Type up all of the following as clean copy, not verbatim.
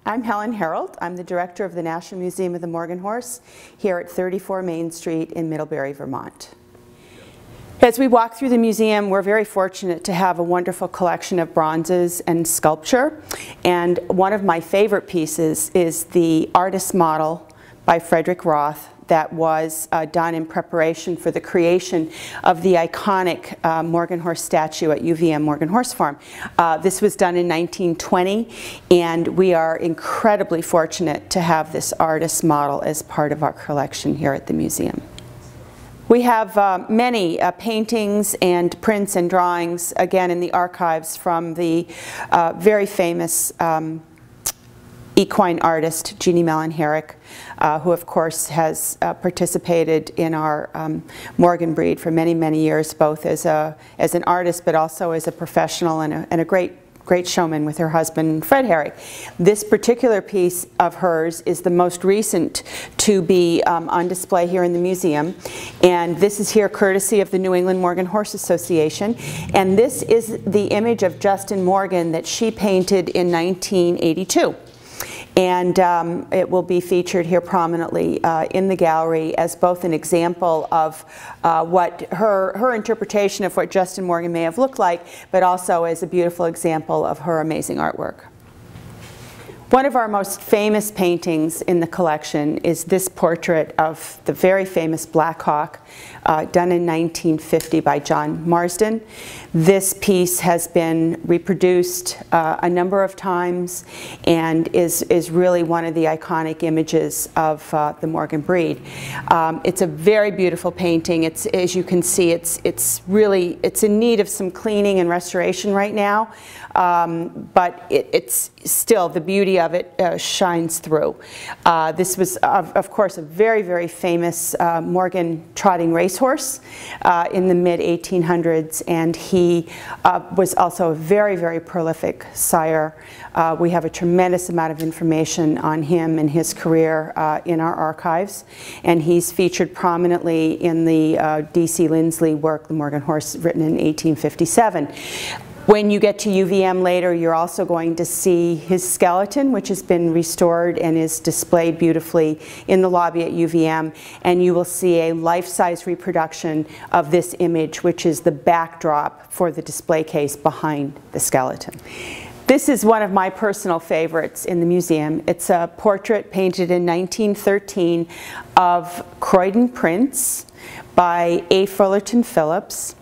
I'm Helen Herold. I'm the director of the National Museum of the Morgan Horse here at 34 Main Street in Middlebury, Vermont. As we walk through the museum, we're very fortunate to have a wonderful collection of bronzes and sculpture. And one of my favorite pieces is the artist model by Frederick Roth that was done in preparation for the creation of the iconic Morgan Horse statue at UVM Morgan Horse Farm. This was done in 1920, and we are incredibly fortunate to have this artist model as part of our collection here at the museum. We have many paintings and prints and drawings, again, in the archives from the very famous equine artist Jeanne Mellin Herrick, who of course has participated in our Morgan breed for many, many years, both as an artist but also as a professional and a great showman with her husband Fred Herrick. This particular piece of hers is the most recent to be on display here in the museum, and this is here courtesy of the New England Morgan Horse Association, and this is the image of Justin Morgan that she painted in 1982. And it will be featured here prominently in the gallery as both an example of what her interpretation of what Justin Morgan may have looked like, but also as a beautiful example of her amazing artwork. One of our most famous paintings in the collection is this portrait of the very famous Black Hawk, done in 1950 by John Marston. This piece has been reproduced a number of times and is really one of the iconic images of the Morgan breed. It's a very beautiful painting. As you can see, it's in need of some cleaning and restoration right now. But it's still, the beauty of it shines through. This was, of course, a very, very famous Morgan trotting racehorse in the mid-1800s, and he was also a very, very prolific sire. We have a tremendous amount of information on him and his career in our archives, and he's featured prominently in the D.C. Lindsley work, The Morgan Horse, written in 1857. When you get to UVM later, you're also going to see his skeleton, which has been restored and is displayed beautifully in the lobby at UVM, and you will see a life-size reproduction of this image, which is the backdrop for the display case behind the skeleton. This is one of my personal favorites in the museum. It's a portrait painted in 1913 of Croydon Prince by A. Fullerton Phillips.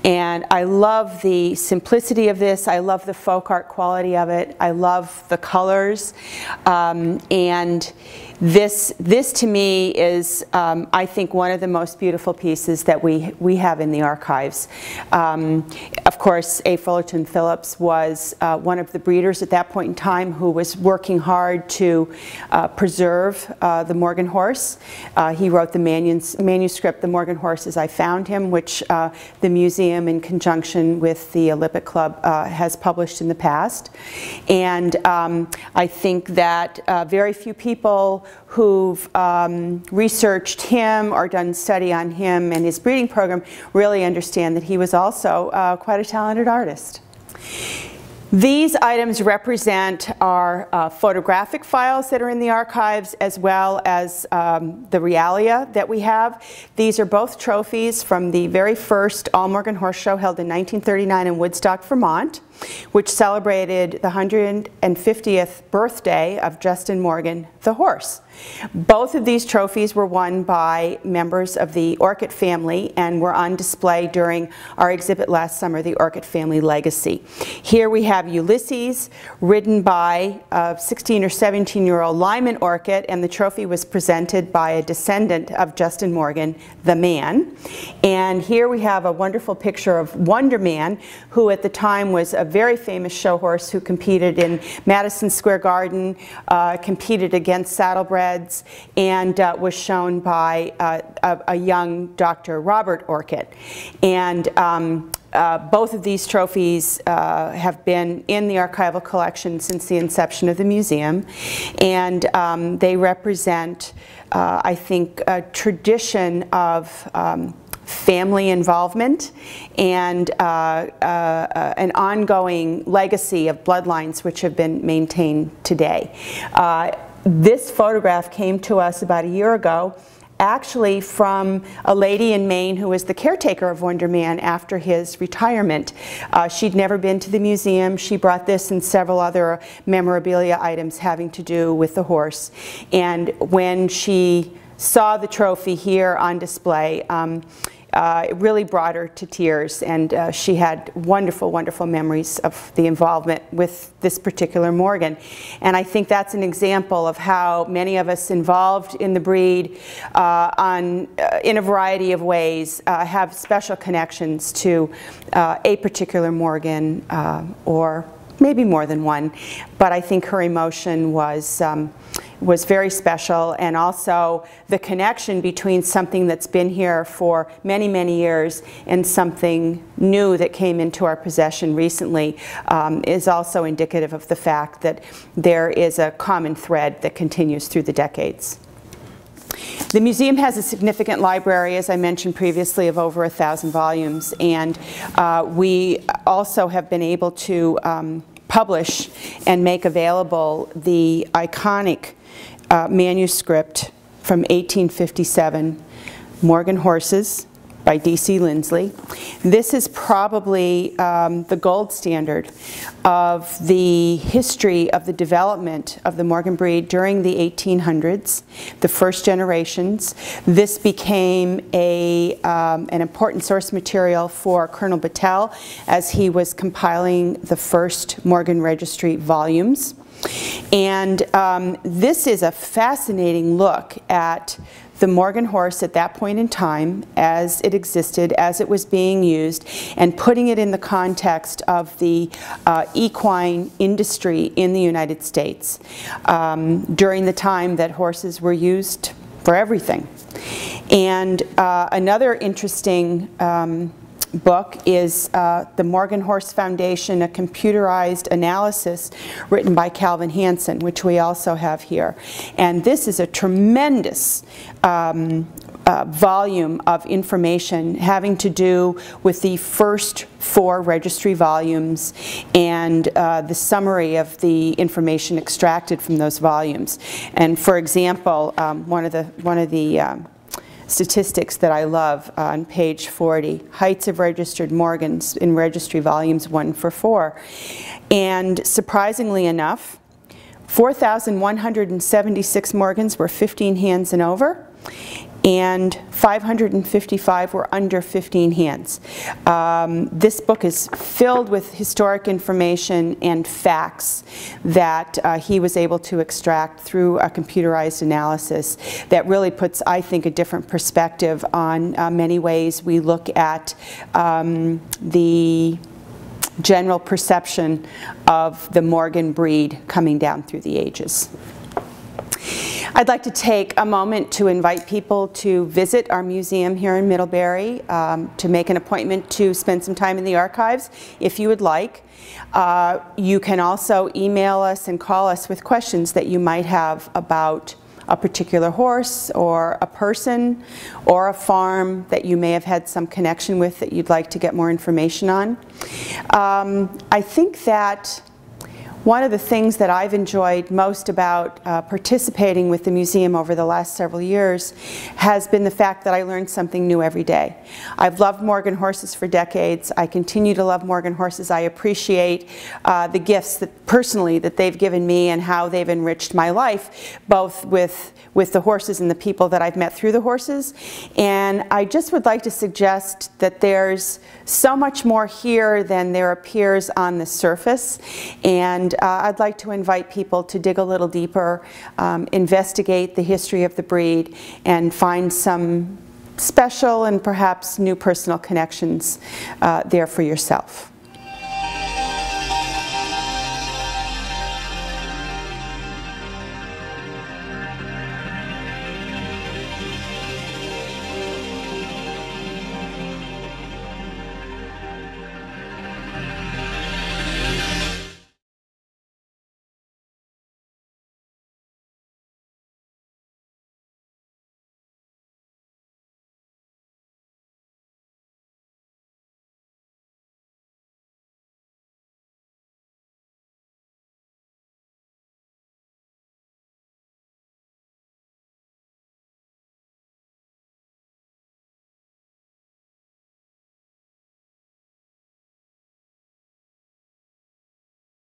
And I love the simplicity of this. I love the folk art quality of it. I love the colors. And this to me is, I think, one of the most beautiful pieces that we have in the archives. Of course, A. Fullerton Phillips was one of the breeders at that point in time who was working hard to preserve the Morgan horse. He wrote the manuscript, The Morgan Horse as I Found Him, which the museum, in conjunction with the Olympic Club, has published in the past. And I think that very few people who've researched him or done study on him and his breeding program really understand that he was also quite a talented artist. These items represent our photographic files that are in the archives, as well as the realia that we have. These are both trophies from the very first All Morgan Horse Show held in 1939 in Woodstock, Vermont, which celebrated the 150th birthday of Justin Morgan, the horse. Both of these trophies were won by members of the Orchid family and were on display during our exhibit last summer, the Orchid Family Legacy. Here we have Ulysses, ridden by a 16 or 17-year-old Lyman Orchid, and the trophy was presented by a descendant of Justin Morgan, the man. And here we have a wonderful picture of Wonder Man, who at the time was a very famous show horse who competed in Madison Square Garden, competed against saddlebreds, and was shown by a young Dr. Robert Orchid. And both of these trophies have been in the archival collection since the inception of the museum, and they represent, I think, a tradition of family involvement and an ongoing legacy of bloodlines which have been maintained today. This photograph came to us about a year ago, actually from a lady in Maine who was the caretaker of Wonder Man after his retirement. She'd never been to the museum. She brought this and several other memorabilia items having to do with the horse. And when she saw the trophy here on display, it really brought her to tears, and she had wonderful, wonderful memories of the involvement with this particular Morgan. And I think that's an example of how many of us involved in the breed in a variety of ways have special connections to a particular Morgan, or maybe more than one. But I think her emotion was very special, and also the connection between something that's been here for many, many years and something new that came into our possession recently is also indicative of the fact that there is a common thread that continues through the decades. The museum has a significant library, as I mentioned previously, of over 1,000 volumes, and we also have been able to publish and make available the iconic manuscript from 1857, Morgan Horses by D.C. Lindsley. This is probably the gold standard of the history of the development of the Morgan breed during the 1800s, the first generations. This became an important source material for Colonel Battelle as he was compiling the first Morgan Registry volumes. And this is a fascinating look at the Morgan horse at that point in time, as it existed, as it was being used, and putting it in the context of the equine industry in the United States during the time that horses were used for everything. And another interesting book is the Morgan Horse Foundation, a computerized analysis written by Calvin Hansen, which we also have here. And this is a tremendous volume of information having to do with the first 4 registry volumes and the summary of the information extracted from those volumes. And for example, one of the statistics that I love on page 40, heights of registered Morgans in registry volumes 1-4. And surprisingly enough, 4,176 Morgans were 15 hands and over, and 555 were under 15 hands. This book is filled with historic information and facts that he was able to extract through a computerized analysis that really puts, I think, a different perspective on many ways we look at the general perception of the Morgan breed coming down through the ages. I'd like to take a moment to invite people to visit our museum here in Middlebury, to make an appointment to spend some time in the archives if you would like. You can also email us and call us with questions that you might have about a particular horse or a person or a farm that you may have had some connection with that you'd like to get more information on. I think that one of the things that I've enjoyed most about participating with the museum over the last several years has been the fact that I learned something new every day. I've loved Morgan horses for decades. I continue to love Morgan horses. I appreciate the gifts that personally that they've given me and how they've enriched my life, both with the horses and the people that I've met through the horses. And I just would like to suggest that there's so much more here than there appears on the surface. And I'd like to invite people to dig a little deeper, investigate the history of the breed, and find some special and perhaps new personal connections there for yourself.